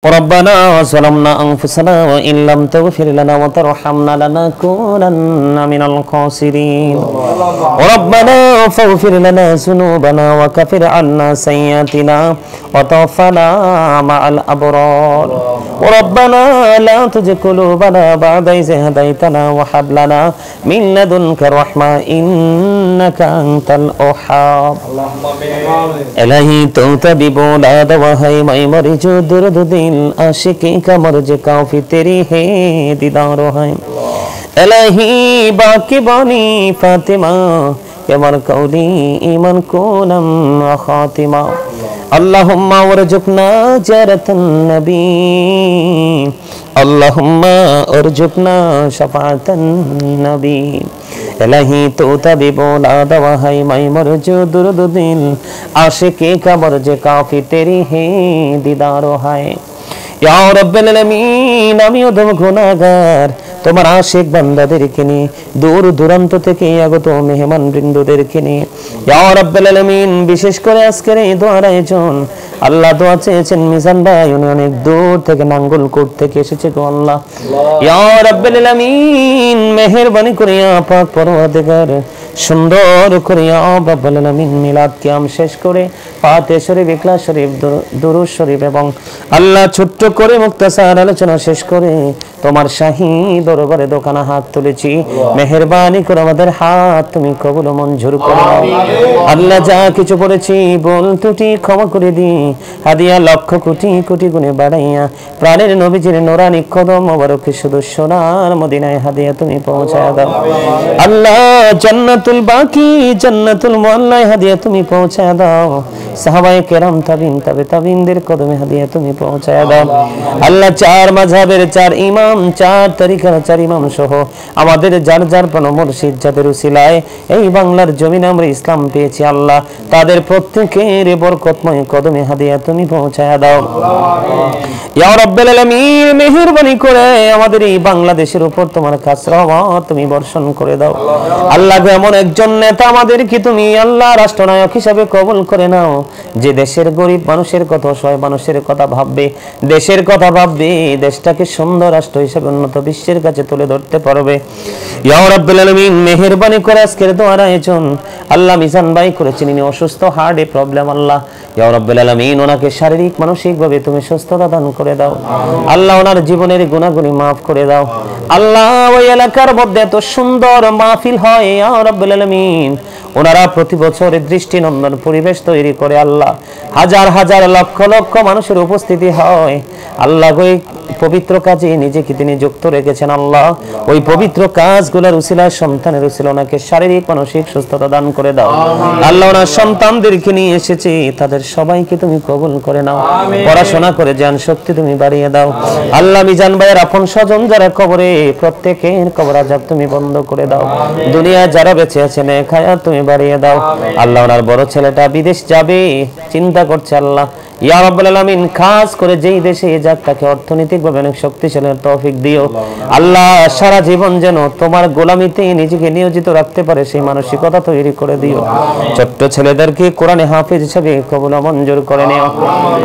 ربنا ظلمنا أنفسنا وإن لم تغفر لنا وترحمنا لنكونن من الخاسرين ربنا فاغفر لنا ذنوبنا وكفر عنا سيئاتنا وتوفنا مع الأبرار ربنا لا تزغ قلوبنا بعد إذ هديتنا وهب لنا من لدنك رحمة إنك أنت الوهاب إلهي توتبي بولاد وهي مر درد दिल आशिकी का मर्ज काफी तेरी है दीदार है इलाही बाकी बानी फातिमा यमर कौली ईमान कोनम खातिमा अल्लाहुम्मा वरजुकना जरतन नबी अल्लाहुम्मा वरजुकना शफाअतन नबी इलाही तो तभी बोला दवा है मैं मर जो दुर्द दिल आशिकी का मर्ज काफी तेरी है दीदारो है या रब्बुल आलामीन আমি অধম গুনাহগার তোমার আশিক বান্দাদেরকে নিয়ে দূর দূরান্ত থেকে আগত মেহমান বৃন্দদেরকে নিয়ে ইয়া রব্বুল আলামিন বিশেষ করে আজকের এই দোয়ার আয়োজন আল্লাহ দোয়া চেয়েছেন মিজান ভাই উনি অনেক দূর থেকে নাঙ্গলকোট থেকে এসেছে গো আল্লাহ ইয়া রব্বুল আলামিন মেহেরবানি করে পাক পরওয়ারদিগার সুন্দর করে ইয়া রব্বুল আলামিন মিলাদ কিয়াম শেষ করে ফাতিহা শরীফ ইখলাস শরীফ দুরূদ শরীফ এবং আল্লাহ ছোট্ট করে মুক্তাসার আলোচনা শেষ করে তোমার শাহী দরবারে দোকানে হাত তুলেছি মেহেরবানি করে আমাদের হাত তুমি কবুল ও মঞ্জুর করো আল্লাহ যা কিছু করেছি বল ত্রুটি ক্ষমা করে দি হাদিয়া লক্ষ কোটি কোটি গুণে বাড়াইয়া প্রাণের নবীজির নূরানি কদম মোবারকে শুধু সোনার মদিনায় হাদিয়া তুমি পৌঁছায়া দাও আল্লাহ জান্নাতুল বাকি জান্নাতুল মুআল্লায় হাদিয়া তুমি পৌঁছায়া দাও সাহাবায়ে কেরাম তাবিনদের কদমে হাদিয়া তুমি পৌঁছায়া দাও আল্লাহ চার মাযহাবের চার ইমাম চার তরিকার চার ইমাম সহ আমাদের যার যার প্রাণ মুর্শিদ যাদের উসিলায় এই বাংলার জমিনে আমরা ইসলাম পেয়েছি আল্লাহ তাদের প্রত্যেকের বরকতময় কদমে হাদিয়া তুমি পৌঁছায়া দাও ইয়া রাব্বুল আলামিন মেহেরবানি করে আমাদের এই বাংলাদেশের উপর তোমার খাস রহমত তুমি বর্ষণ করে দাও আল্লাহ এমন একজন নেতা আমাদেরকে তুমি আল্লাহ রাষ্ট্রনায়ক হিসেবে কবুল করে নাও যে দেশের গরিব মানুষের কথা অসহায় মানুষের কথা ভাববে দেশের কথা ভাববে দেশটাকে সুন্দর রাষ্ট্র হিসেবে উন্নত বিশ্বের কাছে তুলে ধরতে পারবে ইয়া রাব্বুল আলামিন মেহেরবানি করে আজকের দোয়ার আয়োজন আল্লাহ মিজান ভাই করেছেন ইনি অসুস্থ হার্টে প্রবলেম আল্লাহ ইয়া রাব্বুল আলামিন ওনাকে শারীরিক মানসিক ভাবে তুমি সুস্থতা দান করে দাও আল্লাহ ওনার জীবনের গুনাহগুলি maaf করে দাও আল্লাহ ওই এলাকার মধ্যে এত সুন্দর মাহফিল হয় ইয়া রাব্বুল আলামিন ওনারা প্রতি বছর দৃষ্টিনন্দন পরিবেশ তৈরি করে আল্লাহ হাজার হাজার লক্ষ লক্ষ মানুষের উপস্থিতি হয় আল্লাহ ওই পবিত্র কাজে নিজেকে তিনি যুক্ত রেখেছেন আল্লাহ ওই পবিত্র কাজগুলোর উসিলায় সন্তানের উসিলা ওনাকে শারীরিক মানসিক সুস্থতা দান করে দাও আল্লাহ ওনার সন্তানদেরকে নিয়ে এসেছে তাদের সবাইকে তুমি কবুল করে নাও পড়াশোনা করে জ্ঞান শক্তি তুমি বাড়িয়ে দাও আল্লাহ মিজান ভাইয়ের আপন স্বজন যারা কবরে প্রত্যেকের কবর আযাব তুমি বন্ধ করে দাও দুনিয়ায় যারা বেঁচে আছে নেক হায়াত তুমি বাড়িয়ে দাও আল্লাহ ওনার বড় ছেলেটা বিদেশ যাবে চিন্তা করছে আল্লাহ ইয়া রাব্বুল আলামিন খাস করে যেই দেশে যাক তাকে অর্থনৈতিকভাবে অনেক শক্তিশালী তৌফিক দিও আল্লাহ সারা জীবন যেন তোমার গোলামিতে নিজেকে নিয়োজিত রাখতে পারে সেই মানসিকতা তৈরি করে দিও ছোট্ট ছেলেদেরকে কোরআনে হাফেজ হিসেবে কবুল ও মঞ্জুর করে নিও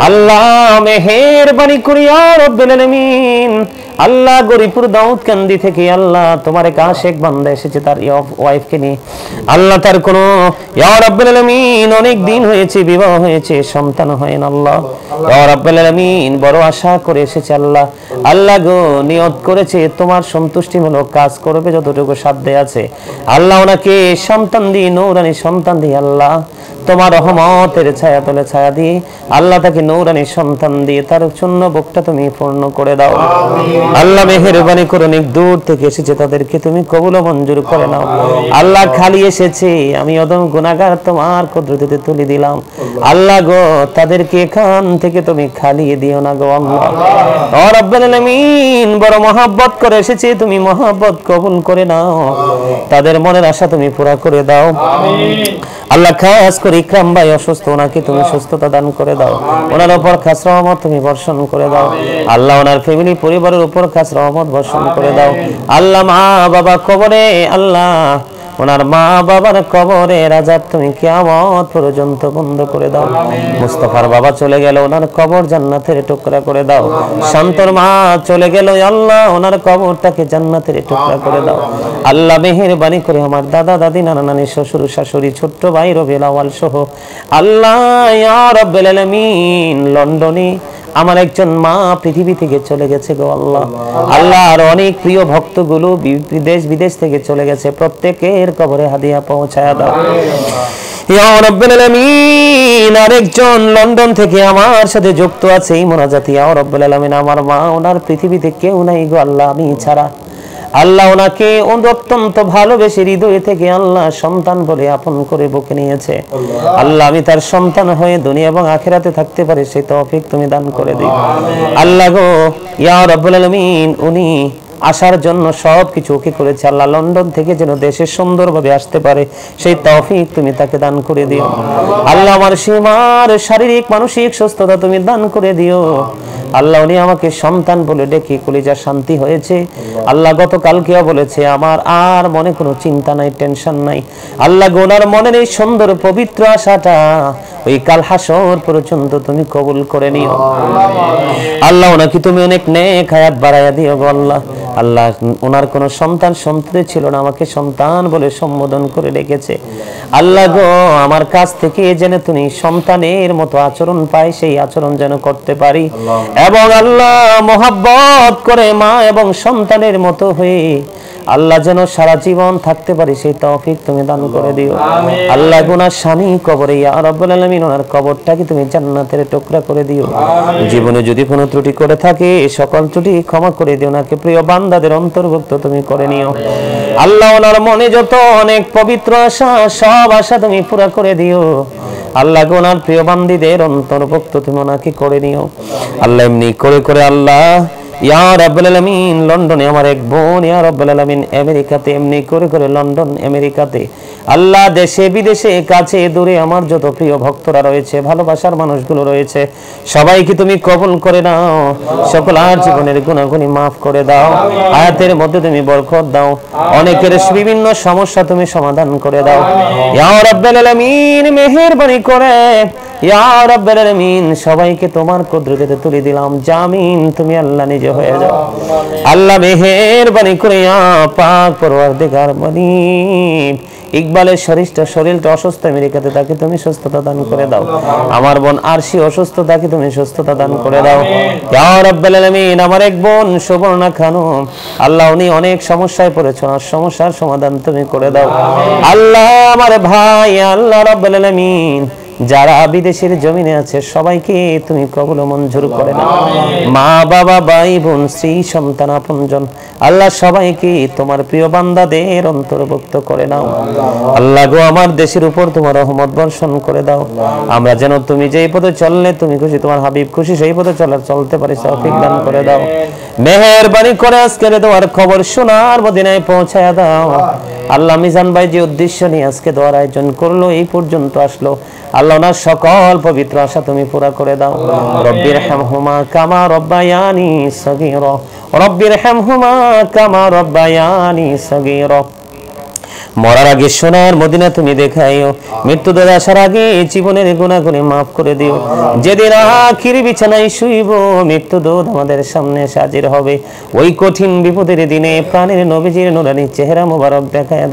আল্লাহ মেহেরবানি করে ইয়া রাব্বুল আলামিন আল্লাহ গরিপুর দাউদকান্দি থেকে আল্লাহ তোমার এক আশিক বান্দা এসেছে তার ওয়াইফকে নিয়ে আল্লাহ তার কোনো ইয়া রাব্বুল আলামিন অনেক দিন হয়েছে বিবাহ হয়েছে সন্তান হয় না আল্লাহ ইয়া রাব্বুল আলামিন বড় আশা করে এসেছে আল্লাহ আল্লাহ গো নিয়ত করেছে তোমার সন্তুষ্টিমূলক কাজ করবে যতটুকু সাধ্যে আছে আল্লাহ ওনাকে সন্তান দিয়ে নূরানি সন্তান দিয়ে আল্লাহ তোমার রহমতের ছায়া তলে ছায়া দিয়ে আল্লাহ তাকে নূরানি সন্তান দিয়ে তার জন্য বুকটা তুমি পূর্ণ করে দাও আল্লাহ মেহেরবানি করে অনেক দূর থেকে এসেছে তাদেরকে তুমি কবুল ও মঞ্জুর করে নাও আল্লাহ খালি এসেছে আমি অদম গুনাহগার তোমার কুদরতে তুলে দিলাম আল্লাহ গো তাদেরকে এখান থেকে তুমি খালি দিও না গো আল্লাহ ও রাব্বুল আলামিন বড় মহব্বত করে এসেছে তুমি মহব্বত কবুল করে নাও তাদের মনের আশা তুমি পুরা করে দাও আমিন আল্লাহ খাস করে ইকরাম ভাই অসুস্থ ওনাকে তুমি সুস্থতা দান করে দাও ওনার উপর খাস রহমত তুমি বর্ষণ করে দাও আল্লাহ ওনার ফ্যামিলি পরিবারের উপর খাস রহমত বর্ষণ করে দাও আল্লাহ মা বাবা কবরে আল্লাহ ওনার মা বাবার কবরের আযাব তুমি কিয়ামত পর্যন্ত বন্ধ করে দাও। মুস্তাফার বাবা চলে গেল, ওনার কবর জান্নাতের টুকরা করে দাও। শান্তর মা চলে গেল, আল্লাহ ওনার কবরটাকে জান্নাতের টুকরা করে দাও। আল্লাহ মেহেরবানি করে আমার দাদা দাদি নানা নানি শ্বশুর শাশুড়ি ছোট্ট ভাই রবিউল আউয়াল সহ আল্লাহ ইয়া রাব্বুল আলামিন লন্ডনে আমার একজন মা পৃথিবী থেকে চলে গেছে গো আল্লাহ। আল্লাহ আর অনেক প্রিয় ভক্তগুলো দেশ বিদেশ থেকে চলে গেছে, প্রত্যেকের কবরে হাদিয়া পৌঁছায়া দাও ইয়া রাব্বুল আলামিন। আরেকজন লন্ডন থেকে আমার সাথে যুক্ত আছে এই মোনাজাত, ইয়া রাব্বুল আলামিন আমার মা ওনার পৃথিবীতে কেউ নাই গো আল্লাহ আমি ছাড়া। আল্লাহ ওনাকে অত্যন্ত ভালোবেসে হৃদয় থেকে আল্লাহ সন্তান বলে আপন করে বুকে নিয়েছে। আল্লাহ আমি তার সন্তান হয়ে দুনিয়া এবং আখিরাতে থাকতে পারি সেই তৌফিক তুমি দান করে দিও আল্লাহ গো ইয়া রাব্বুল আলামিন। উনি আসার জন্য সবকিছু ওকে করেছে আল্লাহ, লন্ডন থেকে যেন দেশে সুন্দরভাবে আসতে পারে সেই তৌফিক তুমি তাকে দান করে দিও আল্লাহ। আমার সীমার শারীরিক মানসিক সুস্থতা তুমি দান করে দিও আল্লাহ। উনি আমাকে সন্তান বলে ডেকে কলিজা শান্তি হয়েছে আল্লাহ। গতকালকেও বলেছে আমার আর মনে কোনো চিন্তা নাই, টেনশন নাই আল্লাহ। গোনার মনের এই সুন্দর পবিত্র আশাটা ওই কাল হাসর পর্যন্ত তুমি কবুল করে নিও আল্লাহ। ওনাকে তুমি অনেক নেক হায়াত বাড়াইয়া দিও গো আল্লাহ। আল্লাহ ওনার কোনো সন্তান সন্ততি ছিল না, আমাকে সন্তান বলে সম্বোধন করে ডেকেছে আল্লাহ গো। আমার কাছ থেকে যেন তুমি সন্তানের মতো আচরণ পাই, সেই আচরণ যেন করতে পারি এবং আল্লাহ মোহাব্বত করে মা এবং সন্তানের মতো হয়ে আল্লাহ যেন সারা জীবন থাকতে পারি সেই তৌফিক তুমি দান করে দিও আল্লাহ। ওনার স্বামী কবরে ইয়া রাব্বুল আলামিন ওনার কবরটাকে তুমি জান্নাতের টুকরা করে দিও। জীবনে যদি কোনো ত্রুটি করে থাকে সকল ত্রুটি ক্ষমা করে দিও, ওনাকে প্রিয় বান্দাদের অন্তর্ভুক্ত তুমি করে নিও আল্লাহ। ওনার মনে যত অনেক পবিত্র আশা সব আশা তুমি পুরা করে দিও আল্লাহ। ওনার প্রিয় বান্দীদের অন্তর্ভুক্ত তুমি ওনাকে করে নিও আল্লাহ। এমনি করে করে আল্লাহ ইয়া রাব্বুল আলামিন লন্ডনে আমার এক বোন, ইয়া রাব্বুল আলামিন আমেরিকাতে, এমনি করে করে লন্ডন আমেরিকাতে আল্লাহ দেশে বিদেশে কাছে দূরে আমার যত প্রিয় ভক্তরা রয়েছে, ভালোবাসার মানুষগুলো রয়েছে, সবাইকে তুমি কবুল করে নাও। সকল আর জীবনের গুনাহগুনি মাফ করে দাও, আয়াতের মধ্যে তুমি বরকত দাও, অনেকের বিভিন্ন সমস্যা তুমি সমাধান করে দাও ইয়া রাব্বুল আলামিন। মেহেরবানি করে ইয়া রাব্বুল আলামিন সবাইকে তোমার কুদরতে তুলে দিলাম, জামিন তুমি আল্লাহ নিজে হয়ে যাও আল্লাহ। মেহেরবানি করে ইয়া পাক পরওয়ারদিগার মানিব ইকবালের শরীরটা অসুস্থ আমেরিকাতে, তাকে তুমি সুস্থতা দান করে দাও। আমার বোন আরশি অসুস্থ, তাকে তুমি সুস্থতা দান করে দাও ইয়া রাব্বুল আলামিন। আমার এক বোন সুবর্ণা খানম আল্লাহ উনি অনেক সমস্যায় পড়েছেন, আর সমস্যার সমাধান তুমি করে দাও আল্লাহ। আমার ভাই আল্লাহ রাব্বুল আলামিন যারা বিদেশের জমিনে আছে সবাইকে তুমি কবুল মঞ্জুর করে নাও। মা বাবা ভাই বোন স্ত্রী সন্তান আপনজন আল্লাহ সবাইকে তোমার প্রিয় বান্দাদের অন্তর্ভুক্ত করে নাও আল্লাহ গো। আমার দেশের উপর তোমার রহমত বর্ষণ করে দাও, আমরা যেন তুমি যেই পথে চললে তুমি খুশি, তোমার হাবিব খুশি সেই পথে চলতে পারি তৌফিক দান করে দাও। মেহেরবানি করে আজকের তোমার খবর শোনার মদিনায় পৌঁছায়া দাও আল্লাহ। মিজান ভাই যে উদ্দেশ্য নিয়ে আজকে দোয়ার আয়োজন করলো এই পর্যন্ত আসলো আল্লাহ, ওনার সকল পবিত্র আশা তুমি পুরা করে দাও। রব্বির হামহুমা কামা রব্বায়ানি সগীরা, রব্বির হামহুমা কামা রব্বায়ানি সগীরা। মরার আগে সোনার মদিনা তুমি দেখাইও, মৃত্যু দোয়া আসার আগে জীবনের গুনাহগুলি মাফ করে দিও। যেদিন আখির বিছানায় শুইব মৃত্যু দোদ আমাদের সামনে হাজির হবে, ওই কঠিন বিপদের দিনে প্রাণের নবীজির নুরানি চেহারা মোবারক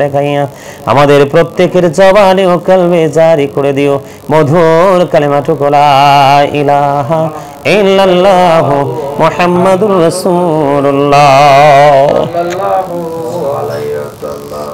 দেখাইয়া আমাদের প্রত্যেকের জবানে ও কলবে জারি করে দিও মধুর কালেমাটুকু লা ইলাহা ইল্লাল্লাহু মুহাম্মাদুর রাসূলুল্লাহ সাল্লাল্লাহু আলাইহি ওয়াসাল্লাম।